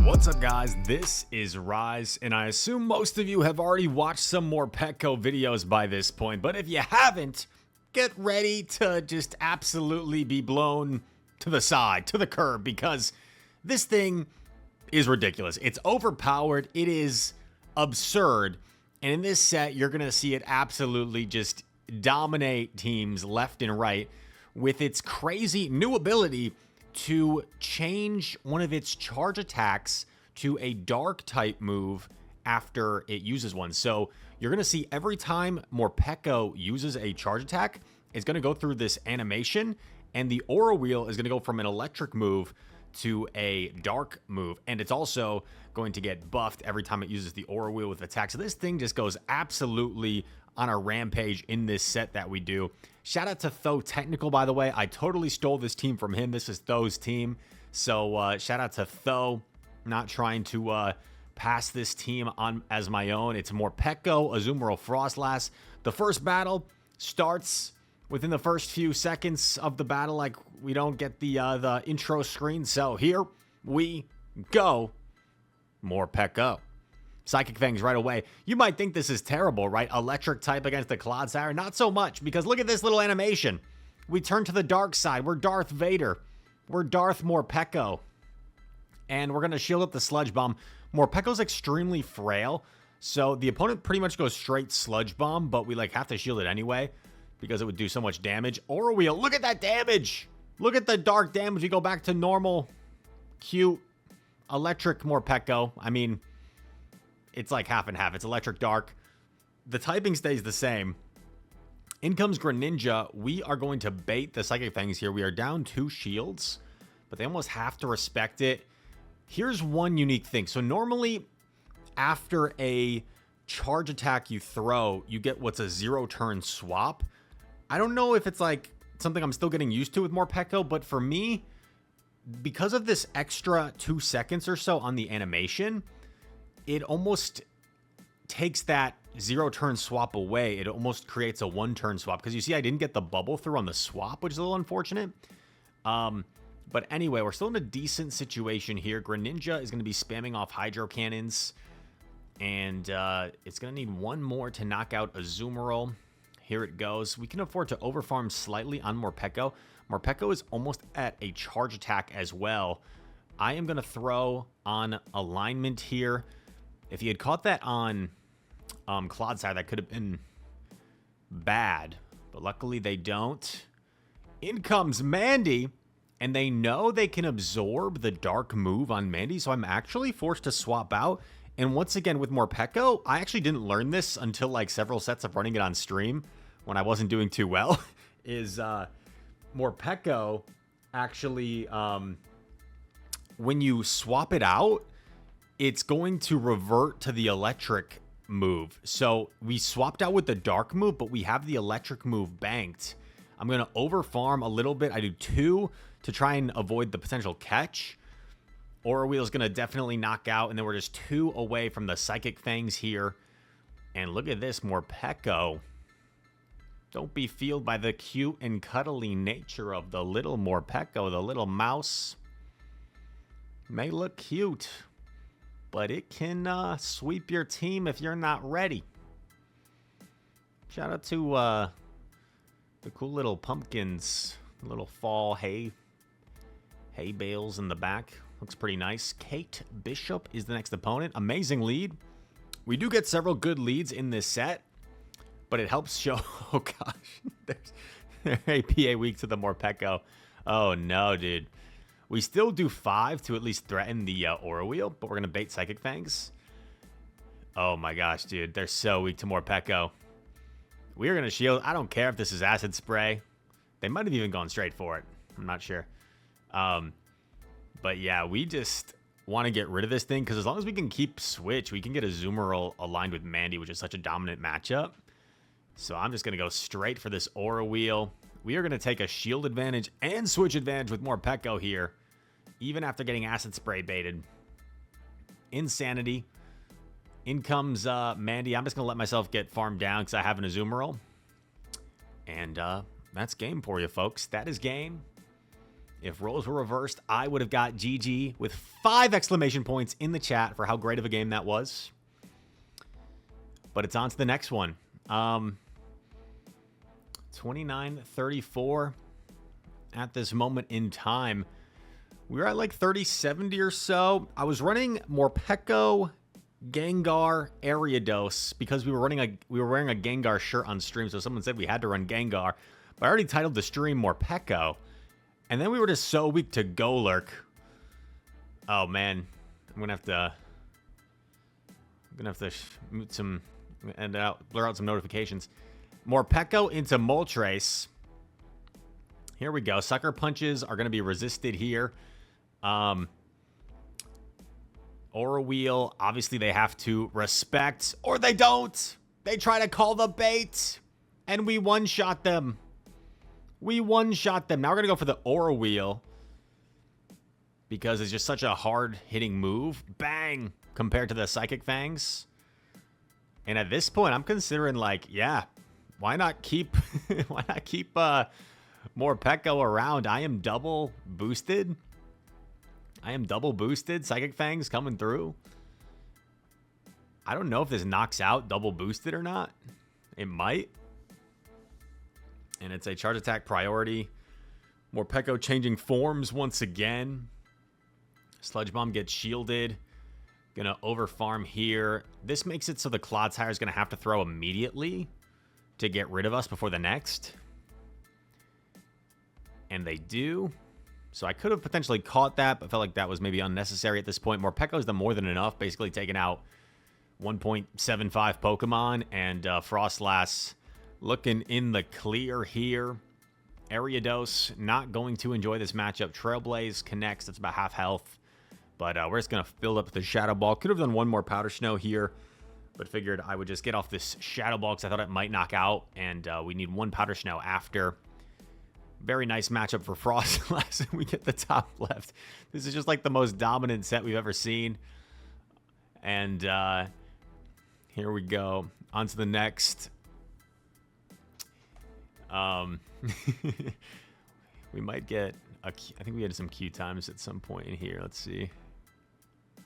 What's up, guys? This is Rise, and I assume most of you have already watched some Morpeko videos by this point, but if you haven't, get ready to just absolutely be blown to the side, to the curb, because this thing is ridiculous. It's overpowered, it is absurd, and in this set, you're going to see it absolutely just dominate teams left and right with its crazy new ability to change one of its charge attacks to a dark type move after it uses one. So you're going to see every time Morpeko uses a charge attack, it's going to go through this animation, and the aura wheel is going to go from an electric move to a dark move. And it's also going to get buffed every time it uses the aura wheel with attack. So this thing just goes absolutely on a rampage in this set that we do. Shout out to Tho Technical, by the way. I totally stole this team from him. This is Tho's team. So shout out to Tho. Not trying to pass this team on as my own. It's Morpeko, Azumarill Frostlass. The first battle starts within the first few seconds of the battle. Like, we don't get the intro screen. So here we go. Morpeko. Psychic Fangs right away. You might think this is terrible, right? Electric type against the Clodsire. Not so much, because look at this little animation. We turn to the dark side. We're Darth Vader. We're Darth Morpeko. And we're going to shield up the Sludge Bomb. Morpeko's extremely frail, so the opponent pretty much goes straight Sludge Bomb, but we have to shield it anyway because it would do so much damage. Aura Wheel, look at that damage. Look at the dark damage. We go back to normal, cute, electric Morpeko. I mean, it's like half and half. It's electric dark. The typing stays the same. In comes Greninja. We are going to bait the Psychic Fangs here. We are down 2 shields, but they almost have to respect it. Here's one unique thing. So normally, after a charge attack you throw, you get what's a 0-turn swap. I don't know if it's like something I'm still getting used to with Morpeko, but for me, because of this extra 2 seconds or so on the animation, it almost takes that 0-turn swap away. It almost creates a 1-turn swap. Because you see, I didn't get the bubble through on the swap, which is a little unfortunate. But anyway, we're still in a decent situation here. Greninja is going to be spamming off Hydro Cannons. And it's going to need one more to knock out Azumarill. Here it goes. We can afford to overfarm slightly on Morpeko. Morpeko is almost at a charge attack as well. I am going to throw on alignment here. If he had caught that on Clodsire, that could have been bad. But luckily they don't. In comes Mandy. And they know they can absorb the dark move on Mandy. So I'm actually forced to swap out. And once again, with Morpeko, I actually didn't learn this until like several sets of running it on stream when I wasn't doing too well. Is Morpeko actually, when you swap it out, it's going to revert to the electric move. So we swapped out with the dark move, but we have the electric move banked. I'm going to overfarm a little bit. I do 2 to try and avoid the potential catch. Aura Wheel is going to definitely knock out, and then we're just 2 away from the Psychic Fangs here. And look at this, Morpeko. Don't be fooled by the cute and cuddly nature of the little Morpeko, the little mouse. May look cute, but it can sweep your team if you're not ready. Shout out to the cool little pumpkins, little fall hay bales in the back. Looks pretty nice. Kate Bishop is the next opponent. Amazing lead. We do get several good leads in this set, but it helps show... Oh, gosh. There's APA weak to the Morpeko. Oh, no, dude. We still do 5 to at least threaten the Aura Wheel, but we're going to bait Psychic Fangs. Oh, my gosh, dude. They're so weak to Morpeko. We are going to shield. I don't care if this is Acid Spray. They might have even gone straight for it. I'm not sure. But yeah, we just want to get rid of this thing, because as long as we can keep Switch, we can get Azumarill aligned with Mandy, which is such a dominant matchup. So I'm just going to go straight for this Aura Wheel. We are going to take a shield advantage and Switch advantage with Morpeko here, even after getting Acid Spray baited. Insanity. In comes Mandy. I'm just going to let myself get farmed down because I have an Azumarill. And that's game for you, folks. That is game. If roles were reversed, I would have got GG with 5 exclamation points in the chat for how great of a game that was. But it's on to the next one. 29-34 at this moment in time. We were at like 30-70 or so. I was running Morpeko, Gengar, Ariados because we were wearing a Gengar shirt on stream. So someone said we had to run Gengar. But I already titled the stream Morpeko. And then we were just so weak to Golurk. Oh man, I'm gonna have to mute some and blur out some notifications. Morpeko into Moltres. Here we go. Sucker punches are gonna be resisted here. Aura Wheel, obviously they have to respect, or they don't. They try to call the bait, and we one-shot them. We one-shot them. Now we're gonna go for the Aura Wheel because it's just such a hard-hitting move. Bang! Compared to the Psychic Fangs. And at this point, I'm considering like, yeah, why not keep Morpeko around? I am double boosted. Psychic Fangs coming through. I don't know if this knocks out double boosted or not. It might. And it's a charge attack priority. Morpeko changing forms once again. Sludge Bomb gets shielded. Gonna overfarm here. This makes it so the Clodsire is gonna have to throw immediately to get rid of us before the next. And they do. So I could have potentially caught that, but felt like that was maybe unnecessary at this point. Morpeko's done more than enough, basically taking out 1.75 Pokemon. And Frostlass looking in the clear here. Ariados not going to enjoy this matchup. Trailblaze connects. That's about half health. But we're just going to build up the Shadow Ball. Could have done one more Powder Snow here, but figured I would just get off this Shadow Ball because I thought it might knock out. And we need one Powder Snow after. Very nice matchup for Frostlass. We get the top left. This is just like the most dominant set we've ever seen. And here we go. On to the next. We might get I think we had some Q times at some point in here. Let's see.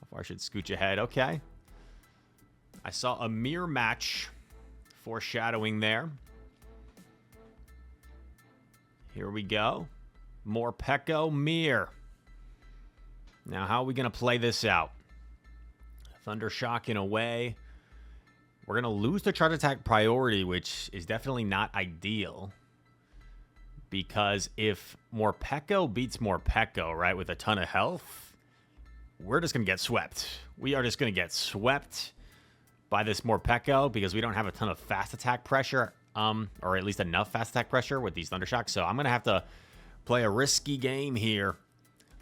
How far I should scooch ahead. Okay. I saw a mirror match foreshadowing there. Here we go. Morpeko Mirror. Now, how are we going to play this out? Thundershock in a way. We're going to lose the charge attack priority, which is definitely not ideal. Because if Morpeko beats Morpeko, right, with a ton of health, we're just going to get swept. We are just going to get swept by this Morpeko because we don't have a ton of fast attack pressure. Or at least enough fast attack pressure with these Thundershocks. So I'm going to have to play a risky game here.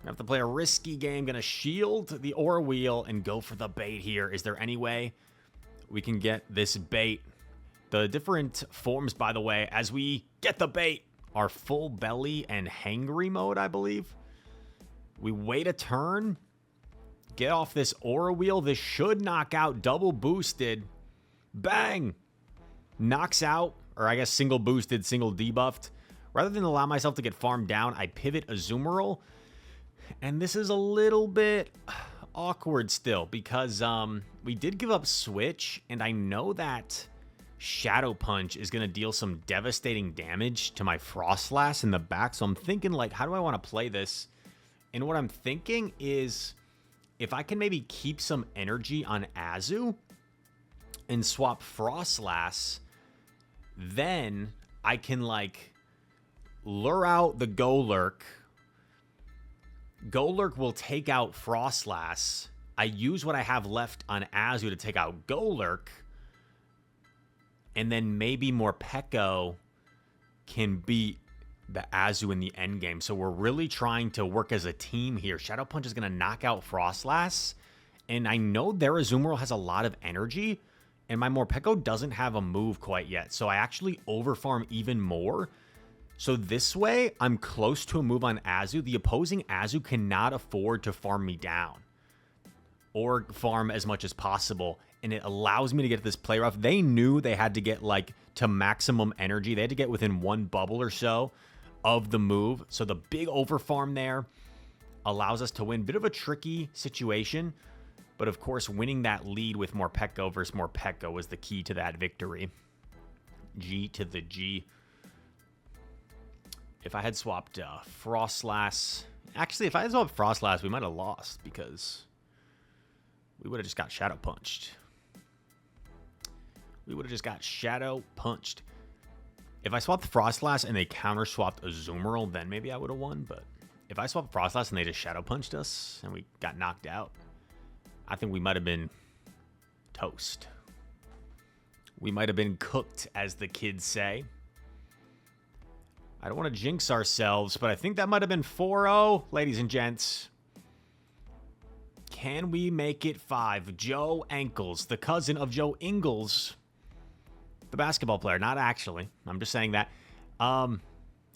Going to shield the Aura Wheel and go for the bait here. Is there any way we can get this bait? The different forms, by the way, as we get the bait, are full belly and hangry mode, I believe. We wait a turn. Get off this Aura Wheel. This should knock out double boosted. Bang! Knocks out. Or I guess single boosted, single debuffed. Rather than allow myself to get farmed down, I pivot Azumarill. And this is a little bit awkward still because we did give up Switch. And I know that Shadow Punch is going to deal some devastating damage to my Frostlass in the back. So I'm thinking, like, how do I want to play this? And what I'm thinking is if I can maybe keep some energy on Azu and swap Frostlass, then I can, like, lure out the Golurk. Golurk will take out Frostlass. I use what I have left on Azu to take out Golurk. And then maybe Morpeko can beat the Azu in the endgame. So we're really trying to work as a team here. Shadow Punch is going to knock out Frostlass. And I know their Azumarill has a lot of energy. And my Morpeko doesn't have a move quite yet. So I actually overfarm even more. So this way, I'm close to a move on Azu. The opposing Azu cannot afford to farm me down. Or farm as much as possible. And it allows me to get this play rough. They knew they had to get, like, to maximum energy. They had to get within one bubble or so of the move. So the big overfarm there allows us to win. Bit of a tricky situation, but of course winning that lead with Morpeko versus Morpeko was the key to that victory. G to the G. If I had swapped Frostlass... Actually, if I had swapped Frostlass, we might have lost because we would have just got Shadow Punched. We would have just got Shadow Punched. If I swapped Frostlass and they counter-swapped Azumarill, then maybe I would have won. But if I swapped Frostlass and they just Shadow Punched us and we got knocked out, I think we might have been toast. We might have been cooked, as the kids say. I don't want to jinx ourselves, but I think that might have been 4-0, ladies and gents. Can we make it 5? Joe Ankles, the cousin of Joe Ingles, the basketball player. Not actually. I'm just saying that.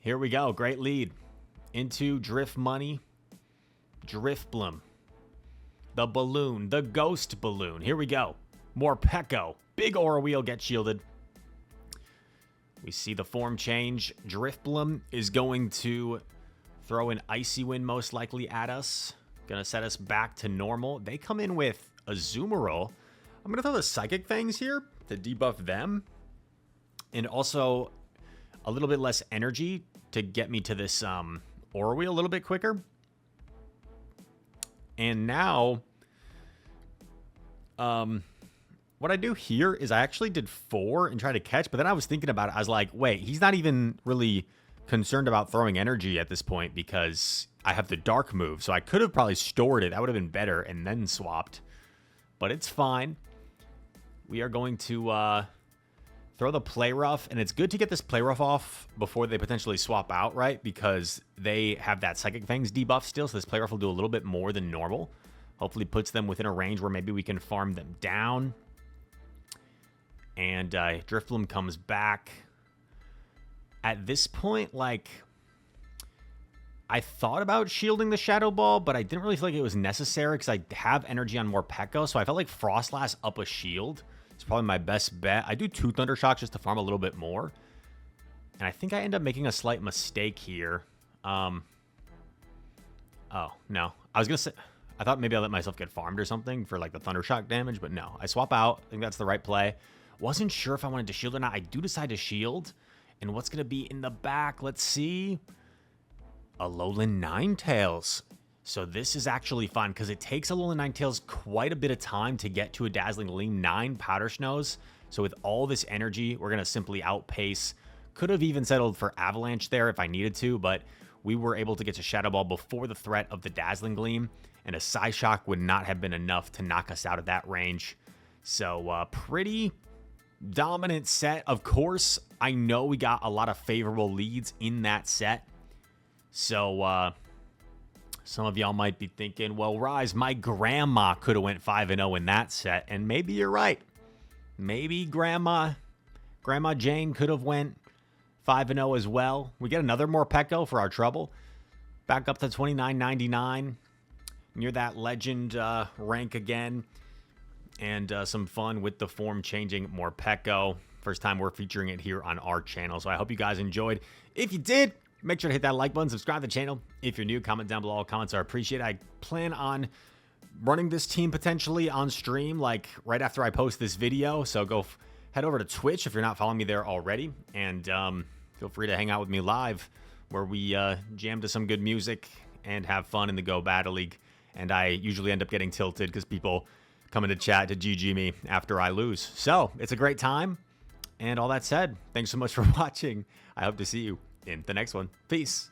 Here we go. Great lead. Into Drift Money. Driftbloom. The balloon. The ghost balloon. Here we go. Morpeko. Big Aura Wheel gets shielded. We see the form change. Driftbloom is going to throw an Icy Wind most likely at us. Gonna set us back to normal. They come in with Azumarill. I'm gonna throw the Psychic Fangs here to debuff them. And also a little bit less energy to get me to this Aura Wheel a little bit quicker. And now, what I do here is I actually did 4 and try to catch, but then I was thinking about it. I was like, wait, he's not even really concerned about throwing energy at this point because I have the dark move. So I could have probably stored it. That would have been better and then swapped. But it's fine. We are going to throw the Play Rough, and it's good to get this Play Rough off before they potentially swap out, right? Because they have that Psychic Fangs debuff still, so this Play Rough will do a little bit more than normal. Hopefully puts them within a range where maybe we can farm them down. And Driftbloom comes back. At this point, like, I thought about shielding the Shadow Ball, but I didn't really feel like it was necessary because I have energy on Morpeko, so I felt like Frostlass up a shield. It's probably my best bet. I do 2 Thunder Shocks just to farm a little bit more. And I think I end up making a slight mistake here. Oh, no. I was going to say... I thought maybe I let myself get farmed or something for, like, the Thunder Shock damage, but no. I swap out. I think that's the right play. Wasn't sure if I wanted to shield or not. I do decide to shield. And what's going to be in the back? Let's see. Alolan Ninetales. So this is actually fun because it takes Alolan Ninetales quite a bit of time to get to a Dazzling Gleam. 9 Powder Snows. So with all this energy, we're going to simply outpace. Could have even settled for Avalanche there if I needed to, but we were able to get to Shadow Ball before the threat of the Dazzling Gleam. And a Psyshock would not have been enough to knock us out of that range. So pretty dominant set. Of course, I know we got a lot of favorable leads in that set. So some of y'all might be thinking, well, Rise, my grandma could have went 5-0 in that set. And maybe you're right. Maybe Grandma Jane could have went 5-0 as well. We get another Morpeko for our trouble. Back up to 29.99. Near that legend rank again. And some fun with the form changing Morpeko. First time we're featuring it here on our channel. So I hope you guys enjoyed. If you did, make sure to hit that like button, subscribe to the channel. If you're new, comment down below. All comments are appreciated. I plan on running this team potentially on stream, like right after I post this video. So go head over to Twitch if you're not following me there already. And feel free to hang out with me live where we jam to some good music and have fun in the Go Battle League. And I usually end up getting tilted because people come into chat to GG me after I lose. So it's a great time. And all that said, thanks so much for watching. I hope to see you in the next one. Peace.